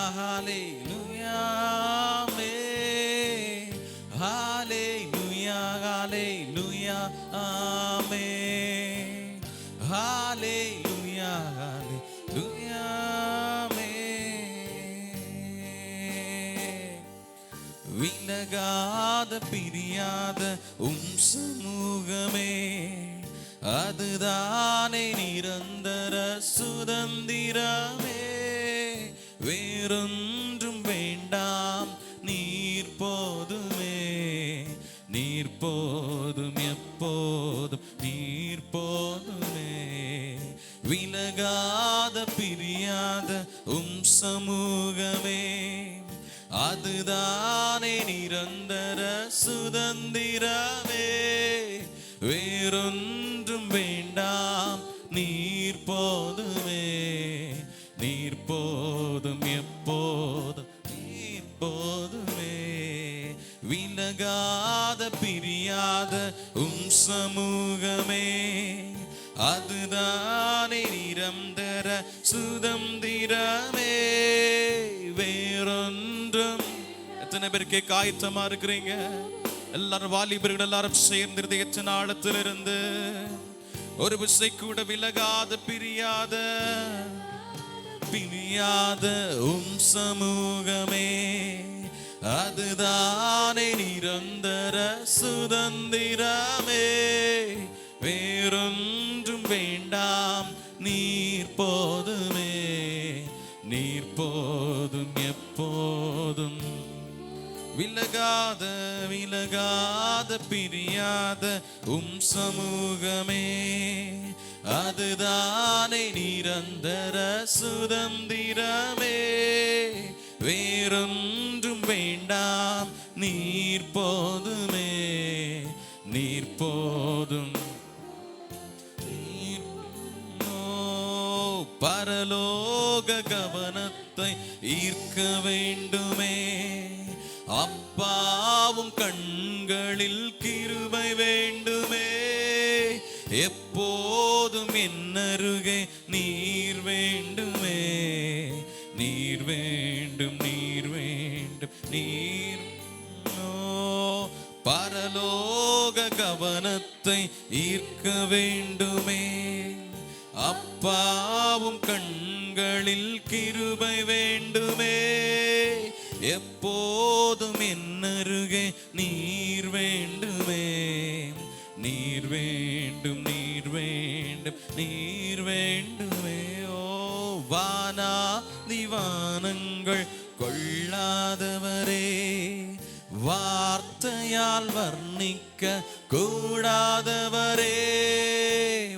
ஹalleluya ஆமென் ஹalleluya ஹalleluya ஆமென் ஹalleluya ஹalleluya ஆமென் விலகாத பிரியாத சமூகமே அதுதானே நிரந்தர சுதந்திரமே வேறொன்றும் வேண்டாம் நீர் போதுமே நீர் போதும் எப்போதும் நீர் போதுமே விலகாத பிரியாத சமூகமே அதுதானே நிரந்தர சுதந்திரமே வேறொன்றும் வேண்டாம் நீர் போதுமே நீர் போதும் எப்போதும் நீர் போதுமே விலகாத பிரியாத சமூகமே அதுதானே நிரந்தர சுதந்திரமே வேறொன்றும் எத்தனை பேர் கேட்க ஆயத்தமா இருக்கிறீங்க? எல்லாரும் வாலிபர்கள் எல்லாரும் சேர்ந்து இதயத்தின் ஆழத்திலிருந்து ஒரு விசை கூட விலகாத பிரியாத சமூகமே அதுதானே நிரந்தர சுதந்திரமே வேறொன்றும் வேண்டாம் நீர் போதுமே நீர் போதும் எப்போதும் விலகாத பிரியாத சமூகமே அதுதானே நிரந்தர சுதந்திரமே வேறொன்றும் வேண்டாம் நீர் போதுமே நீர் போதும் பரலோக கவனத்தை ஈர்க்க வேண்டுமே அப்பாவும் கண்களில் கிருபை வேண்டுமே எப்போதும் என்னருகே நீர் வேண்டுமே நீர் வேண்டும் நீர் வேண்டும் நீர் பரலோக கவனத்தை ஈர்க்க வேண்டுமே அப்பாவும் கண்களில் கிருபை வேண்டுமே எப்போதும் என்னருகே நீர் வேண்டுமே நீர் வேண்டும் நீர் வேண்டும் நீர் வேண்டுமே ஓ வானா திவானங்கள் கொள்ளாதவரே வார்த்தையால் வர்ணிக்க கூடாதவரே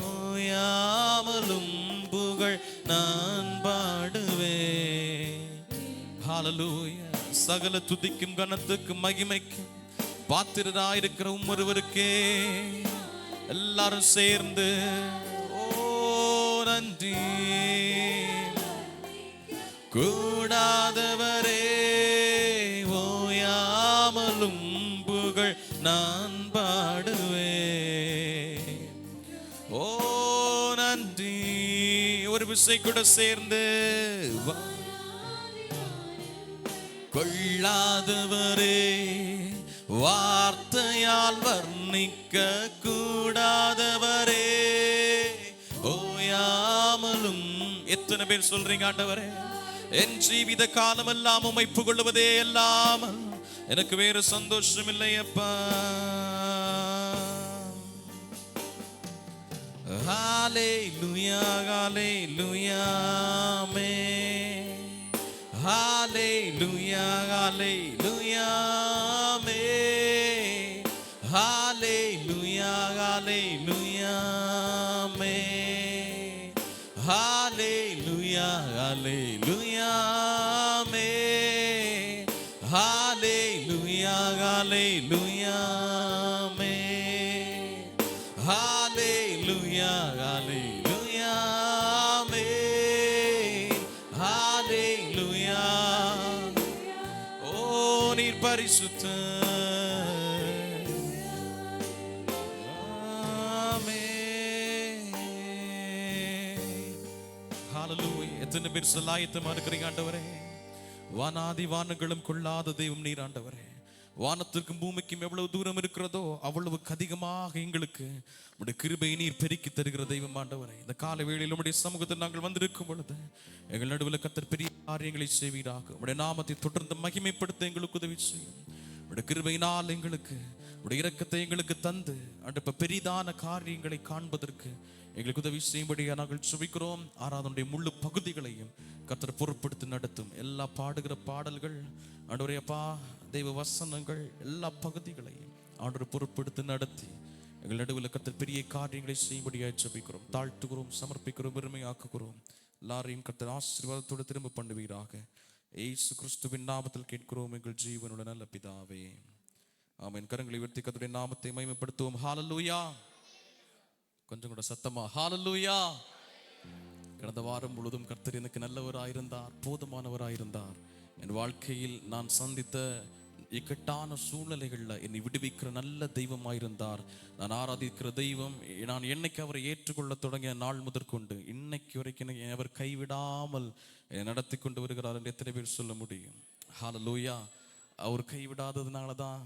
ஓயாமலும் புகழ் நான் பாடுவேன் ஹalleluya சகல துதிக்கும் கனத்துக்கும் மகிமைக்கும் பாத்திரராயிருக்கிற ஒருவருக்கே எல்லாரும் சேர்ந்து ஓ நன்றி கூடாதவரே ஓயாமலும் புகழ் நான் பாடுவேன் ஓ நன்றி ஒரு விசை கூட சேர்ந்து கொள்ளாதவரே வார்த்தையால் வர்ணிக்க கூடாதவரே ஓயாமலும் எத்தனை பேர் சொல்றீங்க ஆண்டவரே என் ஜீவித காலம் எல்லாம் உம்மை புகழுவதே அல்லாமல் எனக்கு வேறு சந்தோஷம் இல்லையப்பா ஹalleluya ஹalleluya ஆமென் ஹalleluya ஹalleluya ஆமென் ஹalleluya ஹalleluya ஆமென் ஹalleluya ஹalleluya ஆமென் ஹalleluya ஹalleluya ஆமென் ஹalleluya ஹalleluya ஆமென் ஹalleluya ஓ நீர் பரிசுத்தர் ஆமென் ஹalleluya எத்தனை பேர் சொல்லாயத்தமா இருக்கிறீங்க ஆண்டவரே வானாதி வானங்களும் கொள்ளாத தெய்வம் நீர் ஆண்டவரே. வானத்திற்கும் பூமிக்கும் எவ்வளவு தூரம் இருக்கிறதோ அவ்வளவுக்கு அதிகமாக எங்களுக்கு உடைய கிருபை நீர் பெருக்கி தருகிற தெய்வம் ஆண்டவரே. இந்த கால வேளையில் உடைய சமூகத்தில் நாங்கள் வந்திருக்கும் பொழுது எங்கள் நடுவில் கர்த்தர் பெரிய காரியங்களை செய்வீராக. உடைய நாமத்தை தொடர்ந்து மகிமைப்படுத்த எங்களுக்கு உதவி செய்யும். உடைய கிருபையினால் எங்களுக்கு உடைய இரக்கத்தை எங்களுக்கு தந்து அந்த பெரிதான காரியங்களை காண்பதற்கு எங்களுக்கு உதவி செய்யும்படியா நாங்கள் சுபிக்கிறோம். ஆராதனுடைய முழு பகுதிகளையும் கர்த்தர் பொறுப்படுத்தி நடத்தும். எல்லா பாடுகிற பாடல்கள் ஆண்டவரே அப்பா, தெய்வ வசனங்கள் எல்லா பகுதிகளையும் ஆண்டவர் பொறுப்படுத்தி நடத்தி எங்கள் நடுவில் கர்த்தர் பெரிய காரியங்களை செய்யும்படியா சுபிக்கிறோம், தாழ்த்துகிறோம், சமர்ப்பிக்கிறோம், பெருமையாக்குகிறோம். எல்லாரையும் கர்த்தர் ஆசீர்வாதத்தோடு திரும்ப பண்ணுவீராக. இயேசு கிறிஸ்துவின் நாமத்தில் கேட்கிறோம் எங்கள் ஜீவனுள்ள நல்ல பிதாவே, ஆமென். கரங்களை உயர்த்தி கர்த்தருடைய நாமத்தை மகிமைப்படுத்துவோம். ஹல்லேலூயா. கொஞ்சம் கூட சத்தமா ஹல்லேலூயா. கடந்த வாரம் முழுவதும் கர்த்தர் எனக்கு நல்லவராயிருந்தார், போதுமானவராயிருந்தார். என் வாழ்க்கையில் நான் சந்தித்த இக்கட்டான சூழ்நிலைகள்ல என்னை விடுவிக்கிற நல்ல தெய்வமாயிருந்தார். நான் ஆராதிக்கிற தெய்வம், நான் என்னைக்கு அவரை ஏற்றுக்கொள்ள தொடங்கிய நாள் முதற்கொண்டு இன்னைக்கு வரைக்கும் அவர் கைவிடாமல் நடத்தி கொண்டு வருகிறார் என்று எத்தனை பேர் சொல்ல முடியும்? ஹல்லேலூயா. அவர் கைவிடாததுனால தான்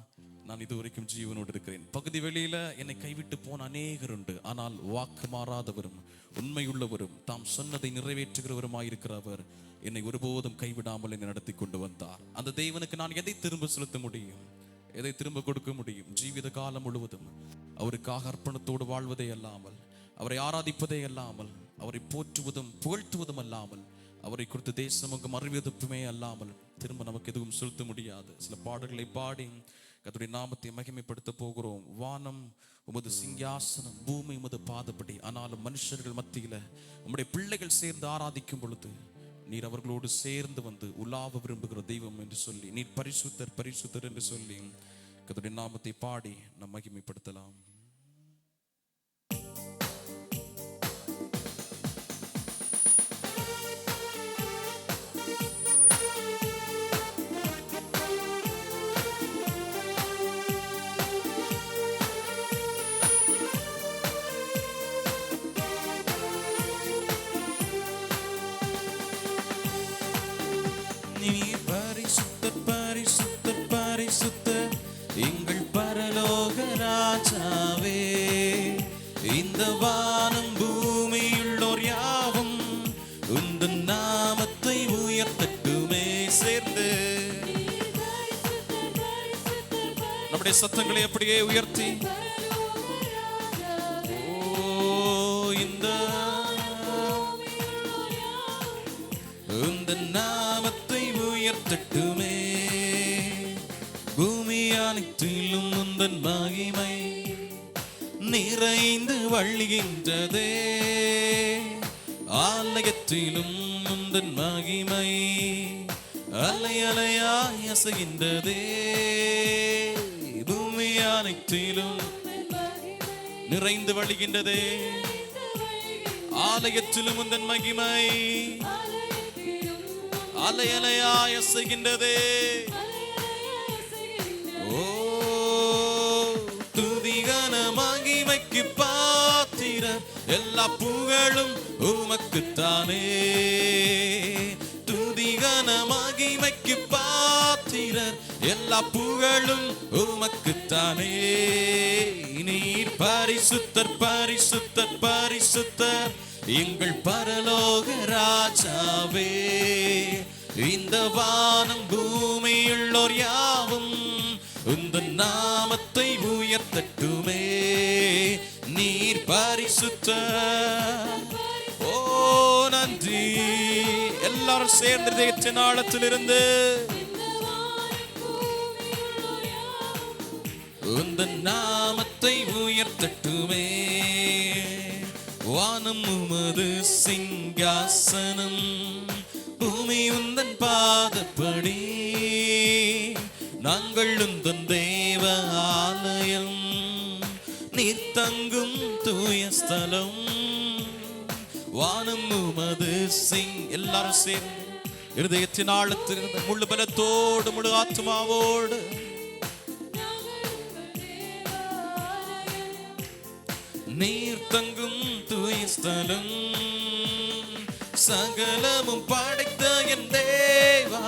நான் இதுவரைக்கும் ஜீவனோடு இருக்கிறேன். பகுதி வெளியில என்னை கைவிட்டு போன அநேகர் உண்டு. ஆனால் வாக்கு மாறாதவரும் உண்மையுள்ளவரும் தாம் சொன்னதை நிறைவேற்றுகிறவருமாயிருக்கிறவர் என்னை ஒருபோதும் கைவிடாமல் என்னை நடத்தி கொண்டு வந்தார். அந்த தேவனுக்கு நான் எதை திரும்ப செலுத்த முடியும்? எதை திரும்ப கொடுக்க முடியும்? ஜீவித காலம் முழுவதும் அவருக்காக அர்ப்பணத்தோடு வாழ்வதே அல்லாமல், அவரை ஆராதிப்பதே அல்லாமல், அவரை போற்றுவதும் புகழ்த்துவதும் அல்லாமல், அவரை குறித்து தேசமுகம் அறிவதுமே அல்லாமல் திரும்ப நமக்கு எதுவும் செலுத்த முடியாது. சில பாடல்களை பாடி கர்த்தருடைய நாமத்தை மகிமைப்படுத்த போகிறோம். வானம் உமது சிங்காசனம், பூமி உமது பாதப்படி. ஆனாலும் மனுஷர்கள் மத்தியில உம்முடைய பிள்ளைகள் சேர்ந்து ஆராதிக்கும் பொழுது நீர் அவர்களோடு சேர்ந்து வந்து உலாவ விரும்புகிற தெய்வம் என்று சொல்லி, நீர் பரிசுத்தர் பரிசுத்தர் என்று சொல்லி கர்த்தருடைய நாமத்தை பாடி நாம் மகிமைப்படுத்தலாம். எங்கள் பரலோக ராஜாவே, இந்த வானம் பூமியுள்ளோர் யாவும் உந்தன் நாமத்தை உயர்த்தட்டுமே. சேர்ந்து நம்முடைய சத்தங்களை அப்படியே உயர்த்தி, இந்த உந்தன் நாமத்தை உயர்த்தட்டுமே. பூமி அனைத்திலும் உந்தன் மகிமை நிறைந்து வழிகின்றதே. ஆலயத்திலும் உந்தன் மகிமை அலை அலையாய் அசைகின்றதே. பூமி அனைத்திலும் நிறைந்து வழிகின்றதே. ஆலயத்திலும் உந்தன் மகிமை அலை அலையாய் அசைகின்றதே. துதிகன மகிமைக்கு பாத்திரர், எல்லா புகழும் உமக்குத்தானே. துதிகன மகிமைக்கு பாத்திரர், எல்லா புகழும் உமக்குத்தானே. நீர் பரிசுத்தர் பரிசுத்தர் பரிசுத்தர் எங்கள் பரலோக ராஜாவே. இந்த வானம் பூமியுள்ளோர் யாவும் உந்தன் நாமத்தை உயர்த்தட்டுமே. நீர் பரிசுத்தர். ஓ நன்றி. எல்லாரும் சேர்ந்து இதயத்தின் ஆழத்திலிருந்து உந்தன் நாமத்தை உயர்த்தட்டுமே. வானம் உமது சிங்காசனம், பூமி உந்தன் பாதப்படி. நாங்கள் உந்தன் தேவ ஆலயம், நீர் தங்கும் தூய ஸ்தலம். வானம் உமது எல்லாரும் சேர்ந்து இருதயத்தின் ஆழத்திலிருந்து முழு பலத்தோடு முழு ஆத்மாவோடு நீர் தங்கும் தூய ஸ்தலம். சகலமும் படைத்த என் தேவா,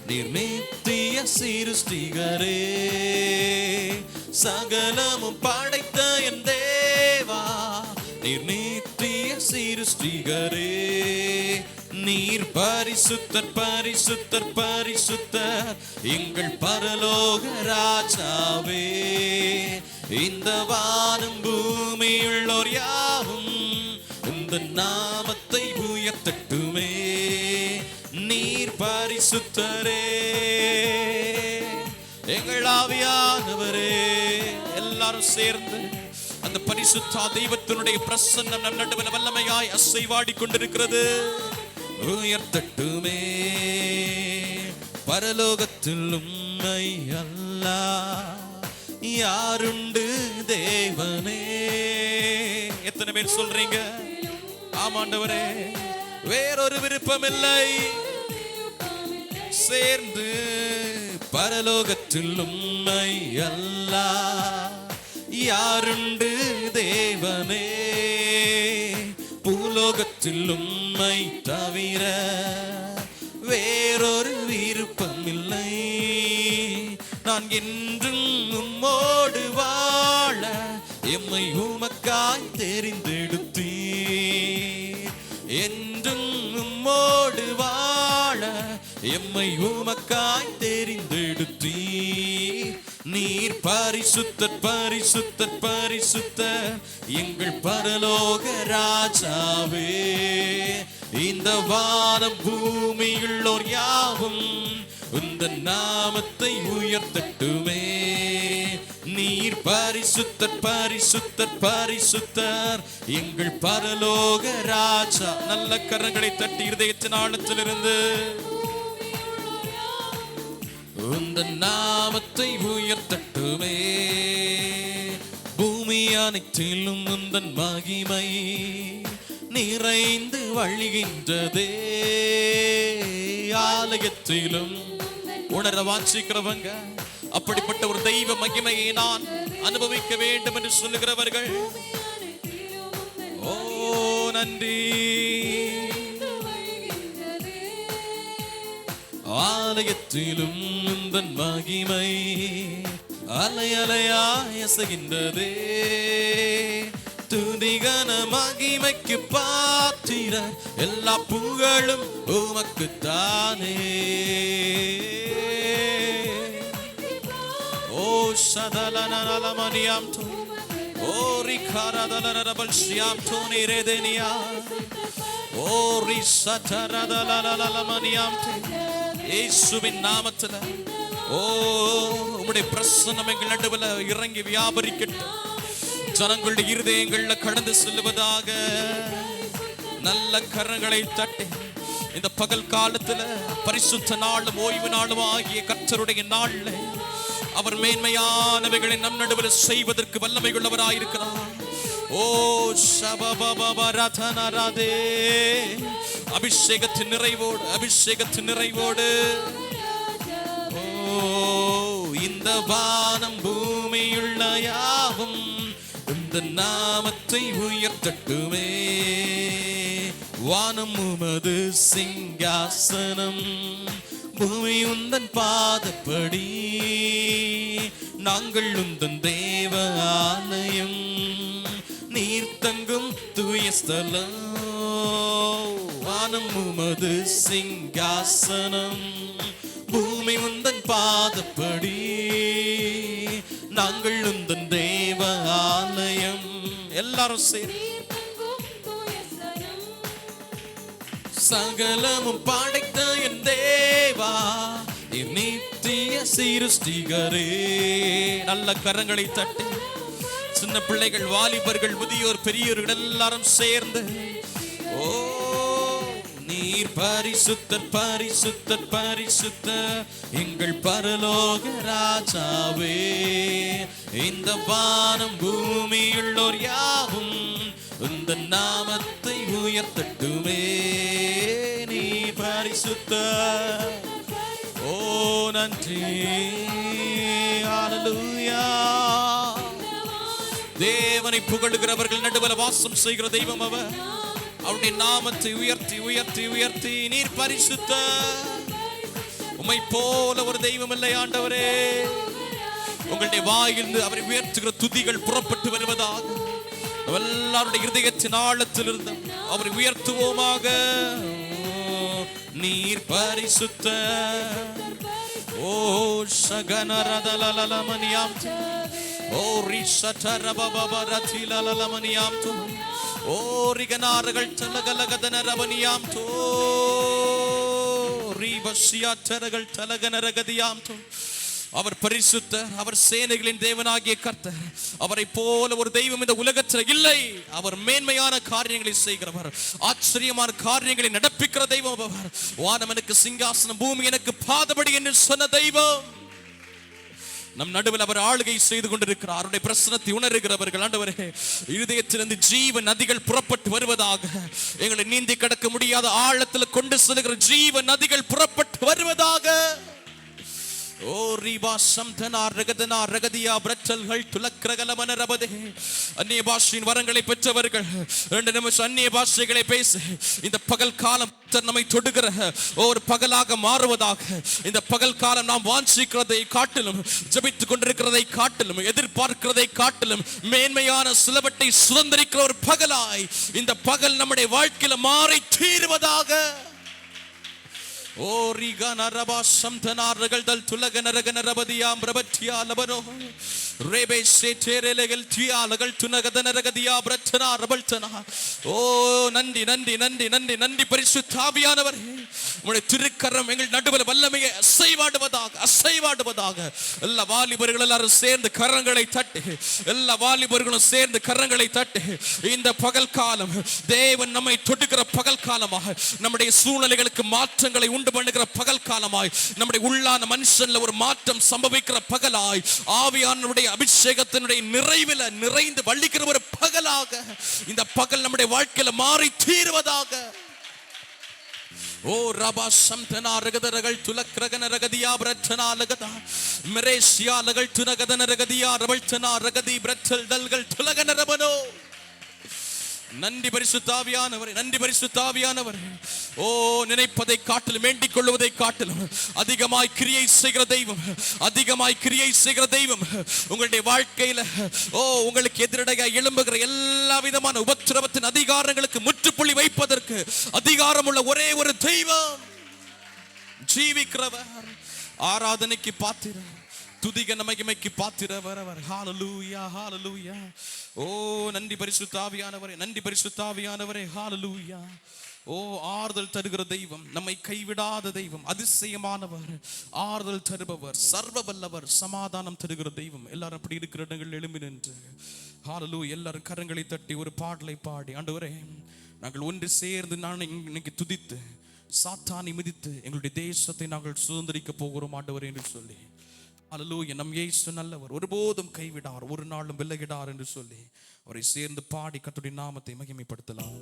நீர் நித்திய சிருஷ்டிகரே. சகலமும் படைத்த என் தேவா, நீர் நித்திய சிருஷ்டிகரே. நீர் பரிசுத்தர் பரிசுத்தர் பரிசுத்தர் எங்கள் பரலோக ராஜாவே. இந்த வானம் பூமியுள்ளோர் யாவும் இந்த நாமத்தை உயர்த்தட்டுமே. நீர் பரிசுத்தரே, எங்கள் ஆவியானவரே. எல்லாரும் சேர்ந்து அந்த பரிசுத்த தெய்வத்தினுடைய பிரசன்னம் நம் நடுவில் வல்லமையாய் அசைவாடி கொண்டிருக்கிறது. உயர்த்தட்டுமே. பரலோகத்தில் உம்மை அல்லாஹ் யாருண்டு தேவனே. எத்தனை பேர் சொல்றீங்க? ஆமாண்டவரே, வேறொரு விருப்பம் இல்லை. சேர்ந்து பரலோகத்தில் உம்மை அல்லாஹ் யாருண்டு தேவனே. பூலோகத்தில் உம்மை தவிர வேறொரு விருப்பம் இல்லை. நான் என்றும் உம்மோடு வாழ எம்மை உமக்காய் தெரிந்தெடுத்தீர். என்றும் உம்மோடு வாழ எம்மை உமக்காய் தெரிந்தெடுத்தீர். நீர் பரிசுத்தர் பரிசுத்தர் பரிசுத்தர் எங்கள் பரலோக ராஜாவே. இந்த வானம் பூமியுள்ளோர் யாவும் இந்த நாமத்தை உயர்த்தட்டுமே. நீர் பரிசுத்தர் பரிசுத்தர் பரிசுத்தர் எங்கள் பரலோக ராஜா. நல்ல கரங்களை தட்டி இருதயத்தின் ஆழத்திலிருந்து இந்த நாமத்தை உயர்த்தட்டுமே. பூமி அனைத்திலும் உந்தன் மகிமை நிறைந்து வழிகின்றதே. ஆலயத்திலும் உணர வாஞ்சிக்கிறவங்க, அப்படிப்பட்ட ஒரு தெய்வ மகிமையை நான் அனுபவிக்க வேண்டும் என்று சொல்லுகிறவர்கள், ஓ நன்றி. ஆலயத்திலும் உந்தன் மகிமை அலை அலையாய் அசைகின்றதே. துதிகன மகிமைக்கு பாத்திர எல்லா புகழும் உமக்குத்தானே. ஓ சதலனலமணியாம் தோ ஓ ரிகாரதலரபல் ஷியாம் தோனி ரேதேனியா ஓ ரிசதரதலலலமணியாம் தோ. இயேசுவின் நாமத்தில் ஓ உம்முடைய பிரசன்னம் எங்கள் நடுவில் இறங்கி வியாபரிக்கட்டும். ஜனங்களுடைய இருதயங்கள்ல கடந்து செல்லுவதாக. நல்ல கரங்களை தட்டி இந்த பகல் காலத்துல பரிசுத்த நாளும் ஓய்வு நாளும் ஆகிய கர்த்தருடைய நாள்ல அவர் மேன்மையானவைகளை நம் நடுவில் செய்வதற்கு வல்லமை உள்ளவராயிருக்கிறார். ஓ சபபபரதனரதே. அபிஷேகத்தின் நிறைவோடு அபிஷேகத்தின் நிறைவோடு ஓ இந்த வானம் பூமியுள்ள யாவும் இந்த நாமத்தை உயர்த்தட்டுமே. வானம் உமது சிங்காசனம், பூமி உந்தன் பாதப்படி. நாங்கள் உந்தன் தேவ ஆலயம், நீர் தங்கும் தூய ஸ்தலம். வானம் உமது சிங்காசனம், பூமி உந்தன் பாதப்படி. நாங்கள் உந்தன் தேவ ஆலயம். எல்லாரும் சரி. சகலமும் படைத்த என் தேவா, நித்திய சிருஷ்டிகரே. நல்ல கரங்களை தட்டி சின்ன பிள்ளைகள், வாலிபர்கள், முதியோர், பெரியோர்கள் எல்லாரும் சேர்ந்து ஓ நீர் பரிசுத்தர் பரிசுத்தர் பரிசுத்தர் எங்கள் பரலோக ராஜாவே. இந்த வானம் பூமியுள்ளோர் யாவும் இந்த நாமத்தை உயர்த்தட்டுமே. நீ பரிசுத்தர். ஓ நன்றி. ஹல்லேலூயா. தேவனை புகழுகிறவர்கள் நடுவில் வாசம் செய்கிற தெய்வம் அவர். அவருடைய நாமத்தை உயர்த்தி உயர்த்தி உயர்த்தி நீர் பரிசுத்தர். உம்மை போல ஒரு தெய்வம் இல்லை ஆண்டவரே. உங்களுடைய வாயிலிருந்து அவரை உயர்த்துகிற துதிகள் புறப்பட்டு வருவதாக எல்லாருடைய இருதயத்தின் ஆழத்தில் இருந்து அவரை உயர்த்துவோமாக. நீர் பரிசுத்த ஓ சகனரதலலமனியாம் ஓ ரிஷதரபபரதிலலமனியாம் ஓ ரிகனாரகள் தலகலகதனரவனியாம் தோ ரிபஷியாத்தரகள் தலகனரகதியாம் தோ. அவர் பரிசுத்தர், அவர் சேனைகளின் தேவனாகிய கர்த்தர். அவரை போல ஒரு தெய்வம் இந்த உலகத்தில் இல்லை. அவர் மேன்மையான காரியங்களை செய்கிறவர், ஆச்சரியமான காரியங்களை நடப்பிக்கிற தெய்வம் அவர். வானம் எனக்கு சிங்காசனம், பூமி எனக்கு பாதபடி என்று சொன்ன தெய்வம் நம் நடுவில் அவர் ஆளுகை செய்து கொண்டிருக்கிறார். அவருடைய பிரசனத்தை உணர்கிறவர்கள் ஆண்டவரே, இருதயத்திலிருந்து ஜீவ நதிகள் புறப்பட்டு வருவதாக, எங்களை நீந்தி கடக்க முடியாத ஆழத்தில் கொண்டு செல்கிற ஜீவ நதிகள் புறப்பட்டு வருவதாக. ஓ ரிபா சம்தனா ரகதனா ரகதியா பிரச்சல்கள் துலக்ரகலமன ரபதே. அந்நிய பாஷையின் வரங்களை பெற்றவர்கள் 2 நிமிஷம் அந்நிய பாஷைகளை பேச இந்த பகல் காலம் நம்மை தொடுகிற ஒரு பகலாக மாறுவதாக. இந்த பகல் காலம் நாம் வாஞ்சிக்கிறதை காட்டிலும், ஜெபித்துக் கொண்டிருக்கிறதை காட்டிலும், எதிர்பார்க்கிறதை காட்டிலும் மேன்மையான சிலவற்றை சுதந்திரிக்கிற ஒரு பகலாய் இந்த பகல் நம்முடைய வாழ்க்கையில மாறி தீருவதாக. ஓ ரிகனரபா சம்தனார்கள் தல் துலகனரகனரபதியாம் பிரபத்தியா லபனோ ரேபே சேட்டேரேலகள் தியாலகள் துனகதனரகதியா பிரச்சனா ரபல்தனா. ஓ நன்றி நன்றி நன்றி நன்றி நன்றி பரிசுத்த ஆவியானவரே, உம்முடைய திருக்கரம் எங்கள் நடுவில் வல்லமையை அசைவாடுவதாக அசைவாடுவதாக. எல்லா வாலிபர்கள் எல்லாரும் சேர்ந்து கரங்களை தட்டி, எல்லா வாலிபர்களும் சேர்ந்து கரங்களை தட்டி, இந்த பகல் காலம் தேவன் நம்மை தொடுகிற பகல் காலமாக, நம்முடைய சூழ்நிலைகளுக்கு மாற்றங்களை உண்டு பண்ணுகிற பகல் காலமாய், நம்முடைய உள்ளான மனுஷன்ல ஒரு மாற்றம் சம்பவிக்கிற பகலாய், ஆவியானவருடைய அபிஷேகத்தினுடைய நிறைவில் நிறைந்து வள்ளிக்கிற ஒரு பகலாக இந்த பகல் நம்முடைய வாழ்க்கையில மாறி தீருவதாக. ஓ ரபா சம்தனா ரகதரகள் துலக்ரகன ரகதியா பிரச்சனா லகதா மரேஷியா லகள் துனகதன ரகதியா ரபல்தனா ரகதி பிரச்சல் தல்கள் துலகன ரபனோ. நன்றி பரிசுத்த ஆவியானவரே, நன்றி பரிசுத்த ஆவியானவரே. ஓ நினைப்பதை காட்டிலும், வேண்டிக் கொள்வதை காட்டிலும் அதிகமாய் கிரியை செய்கிற தெய்வம், அதிகமாய் கிரியை செய்கிற தெய்வம் உங்களுடைய வாழ்க்கையில ஓ உங்களுக்கு எதிரடையாக எழும்புகிற எல்லா விதமான உபத்திரவத்தின் அதிகாரங்களுக்கு முற்றுப்புள்ளி வைப்பதற்கு அதிகாரம் உள்ள ஒரே ஒரு தெய்வம், ஜீவிக்கிறவர், ஆராதனைக்கு பாத்திரர், துதிக மகிமைக்கு பாத்திரவர் அவர். ஹalleluya ஹalleluya. ஓ நன்றி பரிசுத்த ஆவியானவரே, நன்றி பரிசுத்த ஆவியானவரே. ஹalleluya. ஓ ஆறுதல் தருகிற தெய்வம், நம்மை கைவிடாத தெய்வம், அதிசயமானவர், ஆறுதல் தருபவர், சர்வ வல்லவர், சமாதானம் தருகிற தெய்வம். எல்லாரும் அப்படி இருக்கிற இடங்கள் எழும்பி நின்று ஹalleluya எல்லாரும் கரங்களை தட்டி ஒரு பாடலை பாடி, ஆண்டவரே நாங்கள் ஒன்று சேர்ந்து நான் இன்னைக்கு துதித்து சாத்தானை மிதித்து எங்களுடைய தேசத்தை நாங்கள் சுதந்திரிக்க போகிறோம் ஆண்டவரே என்று சொல்லி, அல்லேலூயா நம் இயேசு நல்லவர், ஒருபோதும் கைவிடார், ஒரு நாளும் விலகிடார் என்று சொல்லி அவரை சேர்ந்து பாடி கர்த்தருடைய நாமத்தை மகிமைப்படுத்தலாம்.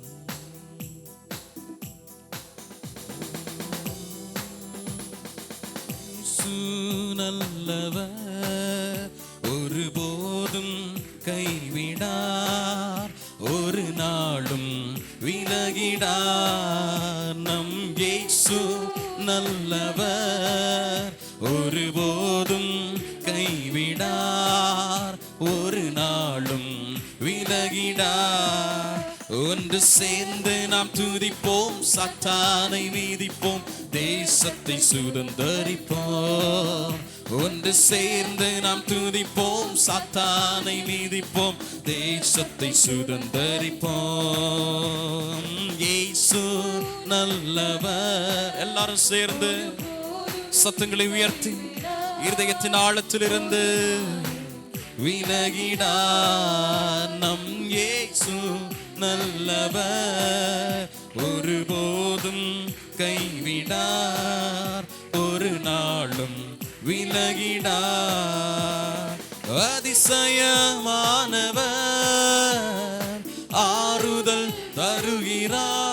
இயேசு நல்லவர், ஒருபோதும் கைவிடார், ஒரு நாளும் விலகிடார். நம் இயேசு நல்லவர், ஒருபோதும் கைவிடார், ஒரு நாளும் விலகிடார். ஒன்று சேர்ந்து நாம் துதிப்போம், சாத்தானை மீதிப்போம், தேசத்தை சுதந்தரிப்போம். ஒன்று சேர்ந்து நாம் துதிப்போம், சாத்தானை மீதிப்போம், தேசத்தை சுதந்தரிப்போம். இயேசு நல்லவர். எல்லாரும் சேர்ந்து சத்தங்களை உயர்த்தி இருதயத்தின் ஆழத்திலிருந்து விலகிடார். நம் இயேசு நல்லவர், ஒருபோதும் கைவிடார், ஒரு நாளும் விலகிடார். அதிசயமானவர், ஆறுதல் தருகிறார்.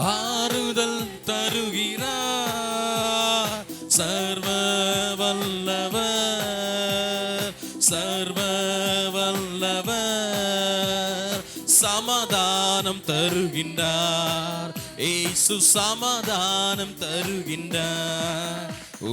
ஆறுதல் தருகிறார். சர்வ வல்லவர், சர்வ வல்லவர், சமாதானம் சமாதானம் தருகின்றார். இயேசு சமாதானம் தருகின்றார்.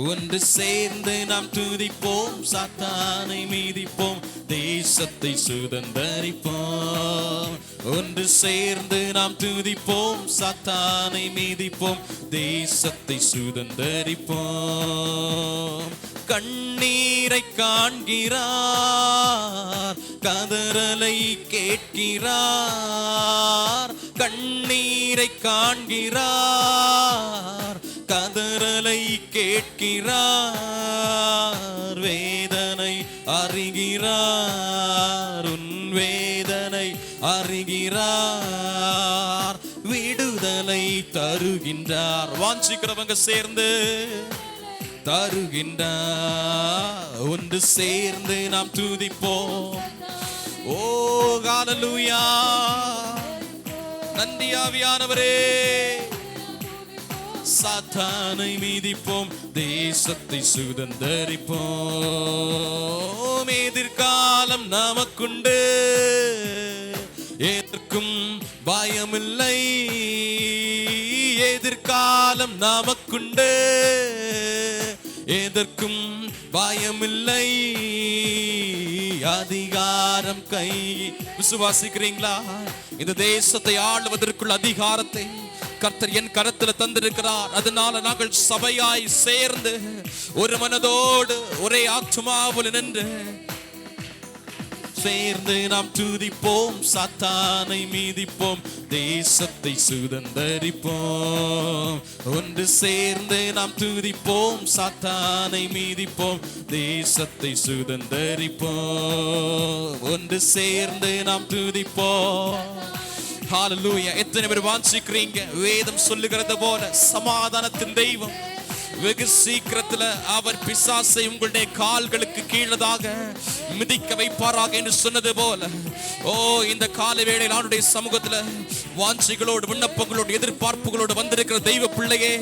ஒன்று சேர்ந்து நாம் துதிப்போம், சாத்தானை மீதிப்போம், தேசத்தை சுதந்தரிப்போம். ஒன்று சேர்ந்து நாம் துதிப்போம், சாத்தானை மீதிப்போம், தேசத்தை சுதந்தரிப்போம். கண்ணீரை காண்கிறார், கதறலை கேட்கிறார். கண்ணீரை காண்கிறார், கதறலை கேட்கிறார். வேதனை அறிகிறார், உன் வேதனை அறிகிறார். விடுதலை தருகின்றார். வாஞ்சிக்கிறவங்க சேர்ந்து தருகின்றார். ஒன்று சேர்ந்து நாம் துதிப்போம். ஓ ஹல்லேலூயா. நன்றி ஆவியானவரே. சாத்தானை மீதிப்போம், தேசத்தை சுதந்தரிப்போம். எதிர்காலம் நமக்குண்டு, எதற்கும் பயமில்லை. எதிர்காலம் நமக்குண்டு, எதற்கும் பயமில்லை. அதிகாரம் கை. விசுவாசிக்கிறீங்களா? இந்த தேசத்தை ஆளுவதற்குள்ள அதிகாரத்தை கர்த்தர் என் கரத்தில் தந்திருக்கிறார். அதனால நாங்கள் சபையாய் சேர்ந்து ஒரு மனதோடு ஒரே ஆத்துமாவில் நின்று சேர்ந்து நாம் துதிப்போம், சாத்தானை மீதிப்போம், தேசத்தை சுதந்தரிப்போம். ஒன்று சேர்ந்து நாம் துதிப்போம், சாத்தானை மீதிப்போம், தேசத்தை சுதந்தரிப்போம். ஒன்று சேர்ந்து நாம் துதிப்போம். ஹல்லேலூயா. எத்தனை பேர் வாஞ்சிக்கிறீங்க? வேதம் சொல்லுகிறது போல சமாதானத்தின் தெய்வம் வெகு சீக்கிரத்தில் அவர் பிசாசை உங்களுடைய கால்களுக்கு கீழதாக மிதிக்க வைப்பாராக என்று சொன்னது போல, ஓ இந்த கால வேளையில் அவருடைய சமூகத்தில் வாஞ்சிகளோடு, விண்ணப்பங்களோடு, எதிர்பார்ப்புகளோடு வந்திருக்கிற தெய்வ பிள்ளையே,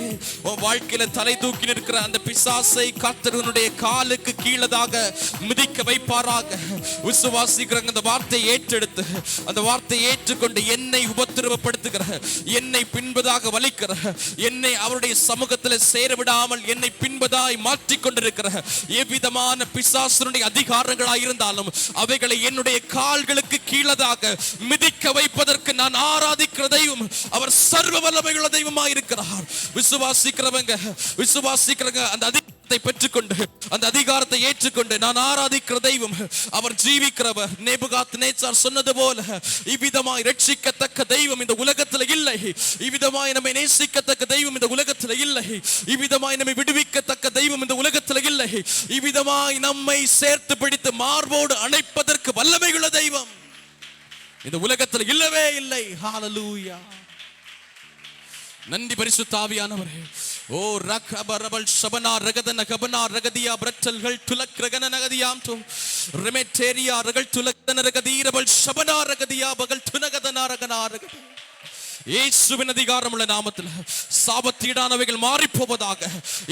உன் வாழ்க்கையில தலை தூக்கி நிற்கிற அந்த பிசாசை கர்த்தருடைய காலுக்கு கீழதாக மிதிக்க வைப்பாராக. விசுவாசிக்கிறவங்க அந்த வார்த்தையை ஏற்றெடுத்து, அந்த வார்த்தையை ஏற்றுக்கொண்டு, என்னை உபத்திரவப்படுத்துகிற, என்னை பின்பதாக வலிக்கிற, என்னை அவருடைய சமூகத்தில் சேரவிடாமல் என்னை பின்பதாய் மாற்றிக் கொண்டிருக்கிற எவ்விதமான பிசாசனுடைய அதிகாரங்களாய் இருந்தாலும் அவைகளை என்னுடைய கால்களுக்கு கீழதாக மிதிக்க வைப்பதற்கு நான் ஆராதிக்கிற தெய்வம் அவர் சர்வ வல்லமையுள்ள தெய்வமாய் இருக்கிறார். விசுவாசிக்கிறவங்க அந்த அதிகாரத்தை பெற்றுக்கொண்டு, அந்த அதிகாரத்தை ஏற்றுக்கொண்டு, நான் ஆராதிக்கிற தெய்வம் அவர் ஜீவிக்கிறவர். நேபுகாத்நேச்சார் சொன்னது போல, இவ்விதமாய் ரட்சிக்கத்தக்க தெய்வம் இந்த உலகத்தில் இல்லை, இவ்விதமாய் நம்மை நேசிக்கத்தக்க தெய்வம் இந்த உலகத்தில் இல்லை, இவ்விதமாய் நம்மை விடுவிக்கத்தக்க தெய்வம் இந்த உலகத்தில் இல்லை, இவ்விதமாய் நம்மை சேர்த்து பிடித்து மார்போடு அணைப்பதற்கு வல்லமையுள்ள தெய்வம் இந்த உலகத்தில் இல்லவே இல்லை. ஹல்லேலூயா. நன்றி பரிசுத்த ஆவியானவரே. ஓ ரகபரபல் ஷபனா ரகதன கபனா ரகதியா பிரட்டல்கள் துலக் ரகன நகதியாம் தோ ரெமெட்டேரியா ரகல் துலக்தன ரகதீரபல் ஷபனா ரகதியா பகல் துனகதனா ரகனா ரகதி. இயேசுவின் அதிகாரமுள்ள நாமத்தில் சாபத்தீடானவைகள் மாறி போவதாக,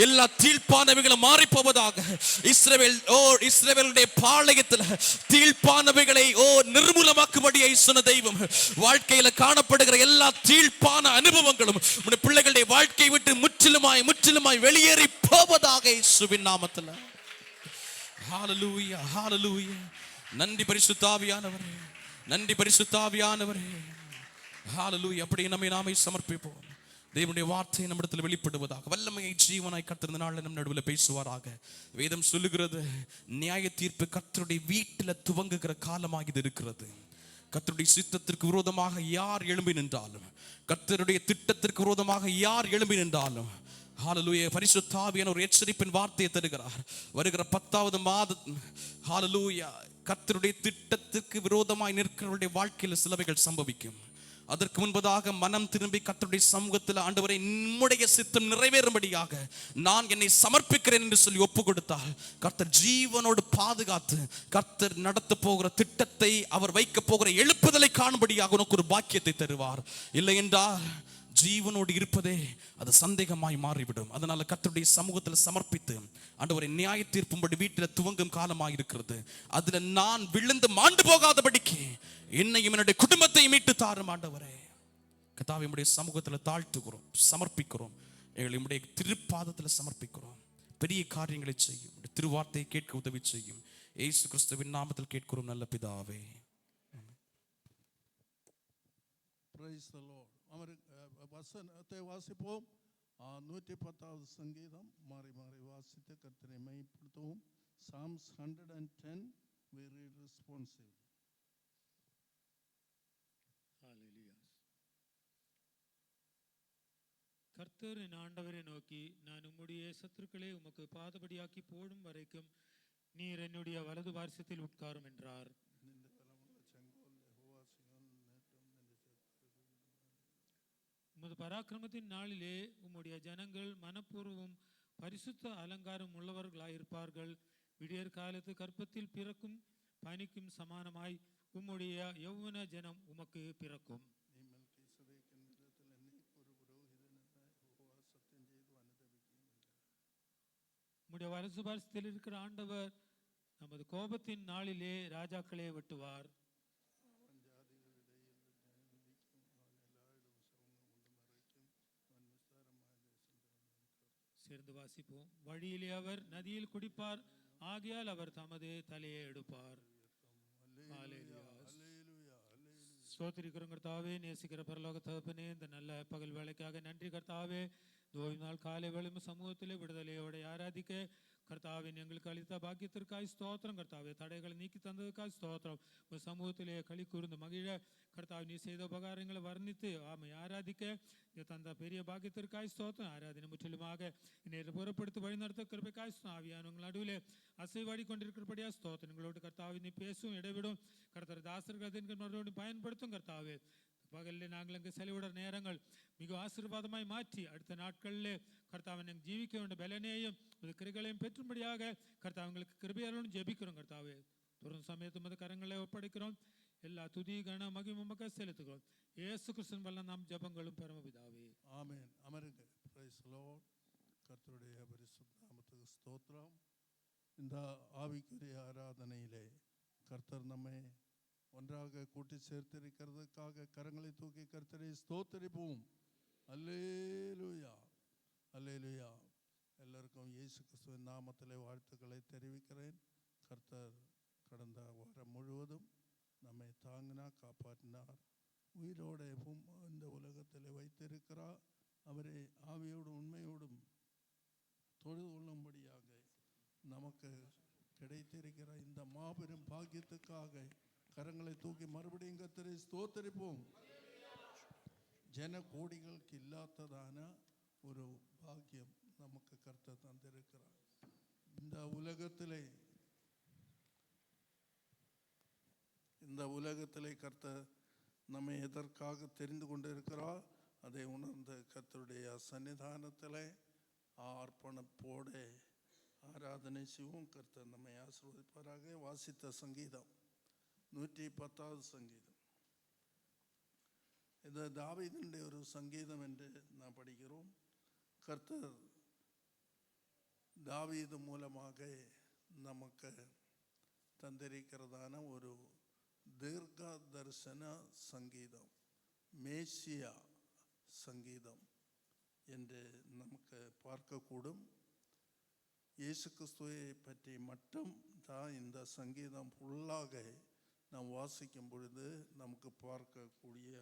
எல்லா தீழ்ப்பானவைகளும் மாறி போவதாக. இஸ்ரவேலுடைய பாளையத்தில் தீழ்ப்பானவைகளை நிர்மூலமாக்கும்படியை சொன்ன தெய்வம் வாழ்க்கையில காணப்படுகிற எல்லா தீழ்ப்பான அனுபவங்களும் உடைய பிள்ளைகளுடைய வாழ்க்கையை விட்டு முற்றிலுமாய் வெளியேறி போவதாக இயேசுவின் நாமத்தில். ஹல்லேலூயா, ஹல்லேலூயா. நன்றி பரிசுத்த ஆவியானவரே, நன்றி பரிசுத்த ஆவியானவரே. ஹல்லேலூயா. அப்படி நாமே சமர்ப்பிப்போம். தேவனுடைய வார்த்தை நம்மிடத்தில் வெளிப்படுவதாக, வல்லமையை ஜீவனாய் கர்த்தர் இந்த நாளில் நம் நடுவில் பேசுவாராக. வேதம் சொல்லுகிறது, நியாய தீர்ப்பு கர்த்தருடைய வீட்டில் துவங்குகிற காலமாக இது இருக்கிறது. கர்த்தருடைய சித்தத்திற்கு விரோதமாக யார் எழும்பி நின்றாலும், கர்த்தருடைய திட்டத்திற்கு விரோதமாக யார் எழும்பி நின்றாலும், ஹல்லேலூயா, பரிசுத்த ஆவியானவர் ஒரு எச்சரிப்பின் வார்த்தையை தருகிறார். வருகிற 10வது மாதம், ஹல்லேலூயா, கர்த்தருடைய திட்டத்திற்கு விரோதமாய் நிற்கிறவருடைய வாழ்க்கையில் சிலவைகள் சம்பவிக்கும். அதற்கு முன்பதாக மனம் திரும்பி கர்த்தருடைய சமூகத்தில், ஆண்டவரே நம்முடைய சித்தம் நிறைவேறும்படியாக நான் என்னை சமர்ப்பிக்கிறேன் என்று சொல்லி ஒப்பு கொடுத்தால், கர்த்தர் ஜீவனோடு பாதுகாத்து கர்த்தர் நடத்த போகிற திட்டத்தை, அவர் வைக்க போகிற எழுப்புதலை காணும்படியாக உனக்கு ஒரு பாக்கியத்தை தருவார். இல்லை என்றால் ஜீவனோடு இருப்பதே அது சந்தேகமாய் மாறிவிடும். அதனால கர்த்தருடைய சமூகத்தில் சமர்ப்பித்து, ஆண்டவரை நியாய தீர்ப்பும்படி வீட்டில் துவங்கும் காலமாக இருக்கிறது, அதுல நான் விழுந்து மாண்டு போகாதபடிக்கு என்னையும் என்னுடைய குடும்பத்தை மீட்டு தாரும் ஆண்டவரே. கர்த்தாவே, உம்முடைய சமூகத்தில் தாழ்த்துகிறோம், சமர்ப்பிக்கிறோம், எங்களை உம்முடைய திருப்பாதத்தில் சமர்ப்பிக்கிறோம். பெரிய காரியங்களை செய்யும், திருவார்த்தையை கேட்க உதவி செய்யும். இயேசு கிறிஸ்துவின் நாமத்தில் கேட்கிறோம் நல்ல பிதாவே. Praise the Lord. வசனத்தை வாசிப்போம். 110வது சங்கீதம் மாறி மாறி வாசித்து கர்த்தரை மையப்படுத்துவோம். Psalms 110 we read responsively. Hallelujah. கர்த்தர் என் ஆண்டவரை நோக்கி, நான் உம்முடைய சத்துருக்களை உமக்கு பாதபடியாக்கி போடும் வரைக்கும் நீர் என்னுடைய வலது பார்சத்தில் உட்காரும் என்றார். உமது பராக்கிரமத்தின் நாளிலே உம்முடைய ஜனங்கள் மனப்பூர்வம் பரிசுத்த அலங்காரம் உள்ளவர்களாயிருப்பார்கள். விடியற் காலத்து கற்பத்தில் பிறக்கும் பனிக்கும் சமானமாய் உம்முடைய யௌவன ஜனம் உமக்கு பிறக்கும். உம்முடைய வலது பார்சத்தில் இருக்கிற ஆண்டவர் நமது கோபத்தின் நாளிலே ராஜாக்களே வெட்டுவார். சேர்ந்து வாசிப்போம். வழியிலே அவர் நதியில் குடிப்பார், ஆகையால் அவர் தமது தலையை எடுப்பார். ஸ்தோத்திரிக்கிறோம் கர்த்தாவே, நேசிக்கிற பரலோக தகப்பனே, இந்த நல்ல பகல் வேலைக்காக நன்றி கர்த்தாவே. ஓய்வு நாள் காலை வேளையும் சமூகத்திலே விடுதலையோட ஆராதிக்க கர்த்தாவின் எங்களுக்கு அளித்த பாக்கியத்திற்காய் ஸ்தோத்திரம் கர்த்தாவே. தடைகளை நீக்கி தந்ததுக்காய் ஸ்தோத்திரம். ஒரு சமூகத்திலே களி கூர்ந்து மகிழ கர்த்தாவே, நீ செய்த உபகாரங்களை வர்ணித்து ஆமை ஆராதிக்க தந்த பெரிய பாக்கியத்திற்காய் ஸ்தோத்திரம். ஆராதனை முற்றிலுமாக நேற்று புறப்படுத்தி வழிநடத்த கிருபைக்காய் ஆவியானவங்கள் நடுவிலே அசைவாடி கொண்டிருக்கிறபடியா ஸ்தோத்திரம். எங்களோடு கர்த்தாவே நீ பேசும் இடைவிடும் கர்த்தர் தாசர்கள் பயன்படுத்தும் கர்த்தாவே. பகலில் நாங்கள் அங்கு செலவிட நேரங்கள் மிக ஆசீர்வாதமாய் மாற்றி அடுத்த நாட்களில் கர்த்தாவை நாங்கள் ஜீவிக்க வேண்டிய பலனையும் கிருகளையும் பெற்றும்படியாக கர்த்தாவங்களுக்கு கிருபையாலும் ஜெபிக்கிறோம் கர்த்தாவே. தொடர்ந்து சமயத்து மத கரங்களை ஒப்படைக்கிறோம். எல்லா துதி கன மகிமமாக செலுத்துகிறோம். இயேசு கிறிஸ்துவின் வல்ல நாம் ஜெபங்களும் பரமபிதாவே. ஆமென். அமருங்க. Praise the lord. கர்த்தருடைய பரிசுத்த நாமத்துக்கு ஸ்தோத்திரம். இந்த ஆவிக்குரிய ஆராதனையிலே கர்த்தர் நம்மை ஒன்றாக கூட்டி சேர்த்திருக்கிறதுக்காக கரங்களை தூக்கி கர்த்தரை ஸ்தோத்திரிப்போம். அல்லேலூயா, அல்லேலூயா. எல்லாருக்கும் இயேசு கிறிஸ்துவின் நாமத்திலே வாழ்த்துக்களை தெரிவிக்கிறேன். கர்த்தர் கடந்த வாரம் முழுவதும் நம்மை தாங்கினார், காப்பாற்றினார், உயிரோடு இந்த உலகத்தில் வைத்திருக்கிறார். அவரை ஆவியோடும் உண்மையோடும் தொழுது கொள்ளும்படியாக நமக்கு கிடைத்திருக்கிற இந்த மாபெரும் பாக்கியத்துக்காக கரங்களை தூக்கி மறுபடியும் கர்த்தரை ஸ்தோத்திரிப்போம். ஜன கோடிகளுக்கு இல்லாததான ஒரு பாக்கியம் நமக்கு கர்த்தர் தந்திருக்கிறார். இந்த உலகத்திலே கர்த்தர் நம்மை எதற்காக தெரிந்து கொண்டிருக்கிறார் அதை உணர்ந்த கர்த்தருடைய சன்னிதானத்திலே அர்ப்பணிப்போடு ஆராதனை செய்வோம். கர்த்தர் நம்மை ஆசீர்வதிப்பாராக. வாசித்த சங்கீதம் 110வது சங்கீதம். இது தாவீதினுடைய ஒரு சங்கீதம் என்று நாம் படிக்கிறோம். கர்த்தர் தாவீது மூலமாக நமக்கு தந்திருக்கிறதான ஒரு தீர்க்க தரிசன சங்கீதம், மேசியா சங்கீதம் என்று நமக்கு பார்க்கக்கூடும். இயேசு கிறிஸ்துவை பற்றி மட்டும் தான் இந்த சங்கீதம் ஃபுல்லாக நாம் வாசிக்கும் பொழுது நமக்கு பார்க்கக்கூடிய